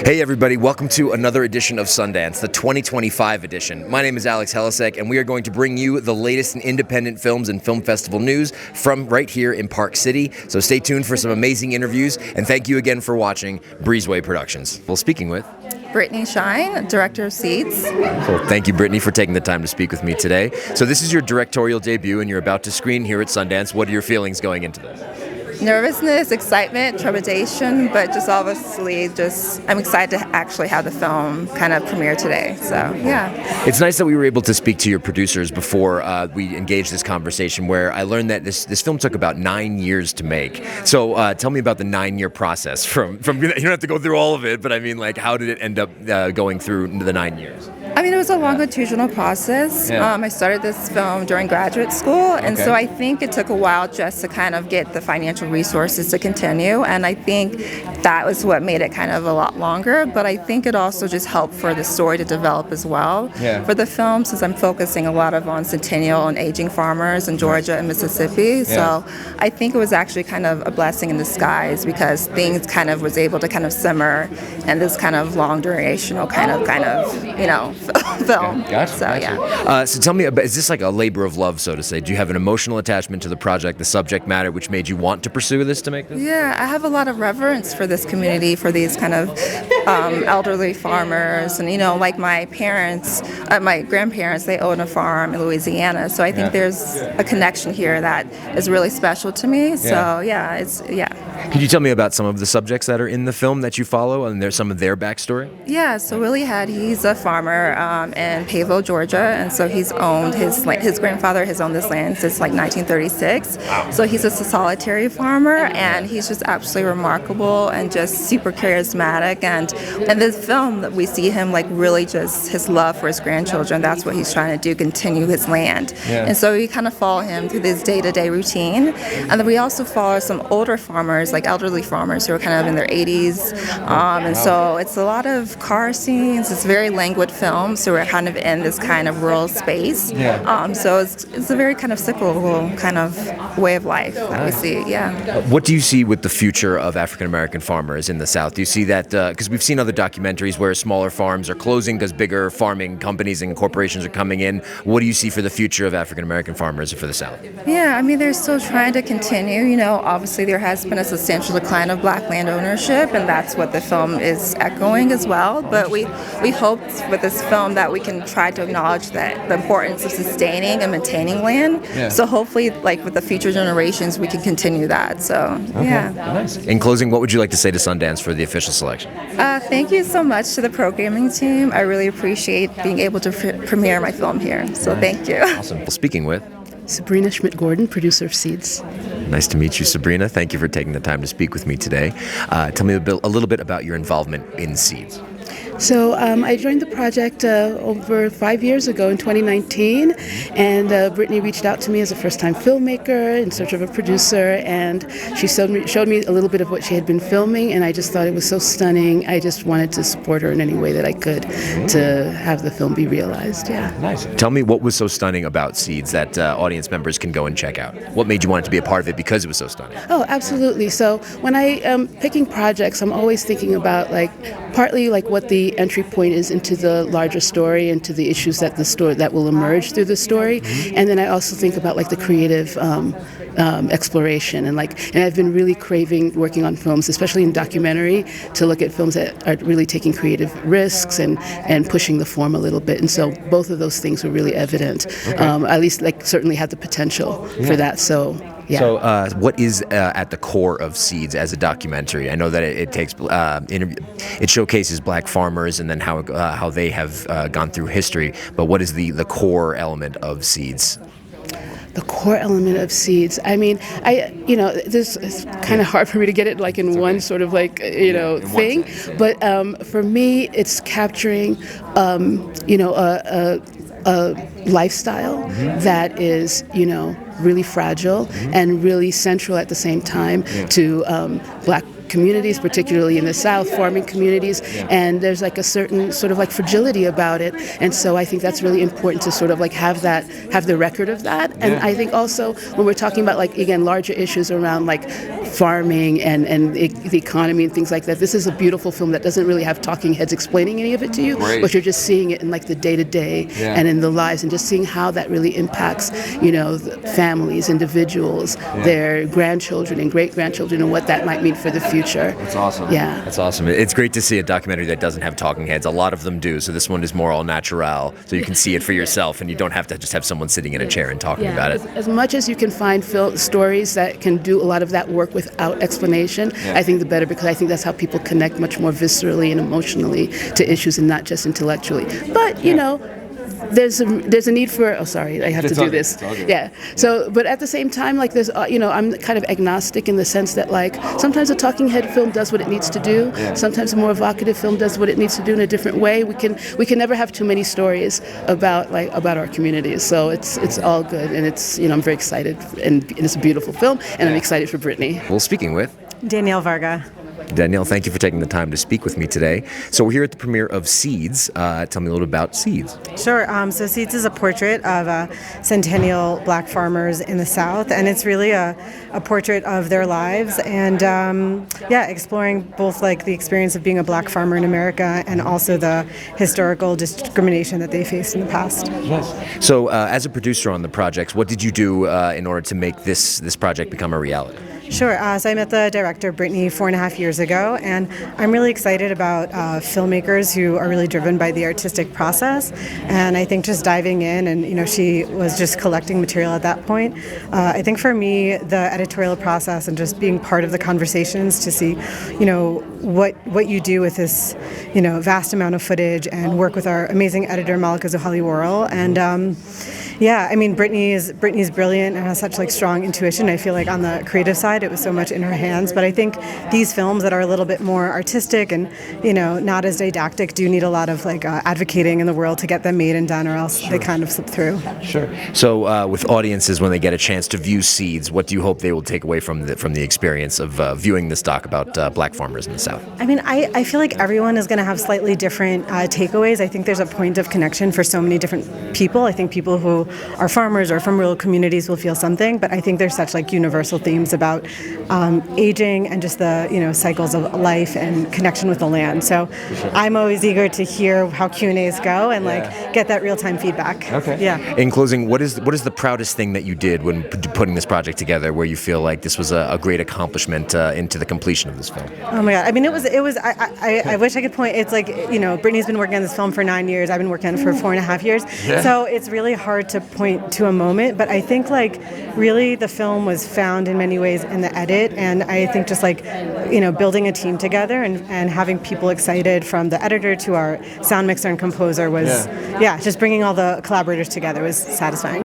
Hey everybody, welcome to another edition of Sundance, the 2025 edition. My name is Alex Helisek, and we are going to bring you the latest in independent films and film festival news from right here in Park City. So stay tuned for some amazing interviews, and thank you again for watching Breezeway Productions. Well, speaking with Brittany Shyne, Director of Seeds. Well, thank you, Brittany, for taking the time to speak with me today. So this is your directorial debut, and you're about to screen here at Sundance. What are your feelings going into this? Nervousness, excitement, trepidation, but just obviously I'm excited to actually have the film kind of premiere today. So, yeah. It's nice that we were able to speak to your producers before we engaged this conversation, where I learned that this film took about 9 years to make. So tell me about the 9-year process from you don't have to go through all of it, but I mean, like, how did it end up going through the 9 years? I mean, it was a longitudinal process. Yeah. I started this film during graduate school, and so I think it took a while just to kind of get the financial resources to continue, and I think that was what made it kind of a lot longer, but I think it also just helped for the story to develop as well. Yeah. For the film, since I'm focusing a lot on centennial and aging farmers in Georgia and Mississippi, so I think it was actually kind of a blessing in disguise, because things kind of was able to kind of simmer and this kind of long durational kind of film. Gotcha. So gotcha. yeah. So tell me, is this like a labor of love, so to say? Do you have an emotional attachment to the project, the subject matter, which made you want to pursue this to make this? Yeah, I have a lot of reverence for this community, for these kind of elderly farmers, and like my parents, my grandparents, they own a farm in Louisiana, so I think there's a connection here that is really special to me. So Could you tell me about some of the subjects that are in the film that you follow, and there's some of their backstory? Yeah, so he's a farmer in Payville, Georgia, and so he's owned his grandfather has owned this land since like 1936. Wow. So he's a solitary farmer, and he's just absolutely remarkable and just super charismatic. And in this film, we see him like really just his love for his grandchildren. That's what he's trying to do, continue his land. Yeah. And so we kind of follow him through this day-to-day routine. And then we also follow some older farmers, like elderly farmers who are kind of in their 80s. And so it's a lot of car scenes. It's a very languid film, so we're kind of in this kind of rural space. So it's a very kind of cyclical kind of way of life that we see. What do you see with the future of African American farmers in the South? Do you see that, because we've seen other documentaries where smaller farms are closing because bigger farming companies and corporations are coming in. What do you see for the future of African American farmers for the South? Yeah, I mean, they're still trying to continue. Obviously there has been a substantial decline of black land ownership, and that's what the film is echoing as well. But we hope with this film that we can try to acknowledge that the importance of sustaining and maintaining land. So hopefully, like with the future generations, we can continue that. So Nice. In closing, what would you like to say to Sundance for the official selection? Thank you so much to the programming team. I really appreciate being able to premiere my film here. So thank you. Awesome. Well, speaking with Sabrina Schmidt-Gordon, producer of Seeds. Nice to meet you, Sabrina. Thank you for taking the time to speak with me today. Tell me a little bit about your involvement in Seeds. So I joined the project over 5 years ago in 2019, and Brittany reached out to me as a first-time filmmaker in search of a producer, and she showed me a little bit of what she had been filming, and I just thought it was so stunning. I just wanted to support her in any way that I could to have the film be realized. Yeah. Nice. Tell me what was so stunning about Seeds that audience members can go and check out. What made you want it to be a part of it because it was so stunning? Oh, absolutely. So when I am picking projects, I'm always thinking about partly what the entry point is into the larger story and to the issues that will emerge through the story, and then I also think about the creative exploration, and I've been really craving working on films, especially in documentary, to look at films that are really taking creative risks and pushing the form a little bit, and so both of those things were really evident. At least certainly had the potential for that. So. Yeah. So, what is at the core of Seeds as a documentary? I know that it showcases black farmers and then how they have gone through history. But what is the core element of Seeds? The core element of Seeds. I mean, this is kind of hard for me to get it in one sort of thing. But for me, it's capturing a lifestyle that is really fragile and really central at the same time to black communities, particularly in the South, farming communities, and there's like a certain sort of like fragility about it. And so I think that's really important to sort of like have the record of that. And I think also when we're talking about like, again, larger issues around like farming and the economy and things like that, this is a beautiful film that doesn't really have talking heads explaining any of it to you, but you're just seeing it in like the day-to-day and in the lives, and just seeing how that really impacts, you know, the families, individuals, their grandchildren and great-grandchildren, and what that might mean for the future. That's awesome. Yeah. That's awesome. It's great to see a documentary that doesn't have talking heads. A lot of them do, so this one is more all natural, so you can see it for yourself, and you don't have to just have someone sitting in a chair and talking about it. As much as you can find stories that can do a lot of that work without explanation, I think the better, because I think that's how people connect much more viscerally and emotionally to issues and not just intellectually. But, you know, there's a need for, oh sorry, I have to do this. Yeah. So, but at the same time, like there's, you know, I'm kind of agnostic in the sense that like sometimes a talking head film does what it needs to do. Sometimes a more evocative film does what it needs to do in a different way. We can never have too many stories about our communities. So it's all good, and it's, you know, I'm very excited, and it's a beautiful film, and I'm excited for Brittany. Well, speaking with Danielle Varga. Danielle, thank you for taking the time to speak with me today. So we're here at the premiere of Seeds. Tell me a little about Seeds. Sure. So Seeds is a portrait of centennial Black farmers in the South, and it's really a portrait of their lives, and exploring both like the experience of being a Black farmer in America and also the historical discrimination that they faced in the past. Yes. So as a producer on the project, what did you do in order to make this project become a reality? Sure. So I met the director, Brittany, 4.5 years ago, and I'm really excited about filmmakers who are really driven by the artistic process. And I think just diving in, and, you know, she was just collecting material at that point. I think for me, the editorial process and just being part of the conversations to see, you know, what you do with this, you know, vast amount of footage, and work with our amazing editor, Malika Zohali-Worrell. And I mean, Brittany's brilliant and has such like strong intuition. I feel like on the creative side, it was so much in her hands. But I think these films that are a little bit more artistic and, you know, not as didactic do need a lot of like advocating in the world to get them made and done, or else they kind of slip through. Sure. So with audiences, when they get a chance to view Seeds, what do you hope they will take away from the experience of viewing this doc about Black farmers in the South? I mean, I feel like everyone is going to have slightly different takeaways. I think there's a point of connection for so many different people. I think people who are farmers or from rural communities will feel something, but I think there's such like universal themes about aging and just the, you know, cycles of life and connection with the land. So I'm always eager to hear how Q&As go and like get that real-time feedback. Okay. Yeah. In closing, what is the proudest thing that you did when putting this project together, where you feel like this was a great accomplishment into the completion of this film? Oh my God. I mean, it was. I wish I could point. It's like, you know, Brittany's been working on this film for 9 years. I've been working on it for 4.5 years. Yeah. So it's really hard to point to a moment, but I think like really the film was found in many ways in the edit, and I think just like, you know, building a team together and having people excited, from the editor to our sound mixer and composer, was just bringing all the collaborators together was satisfying.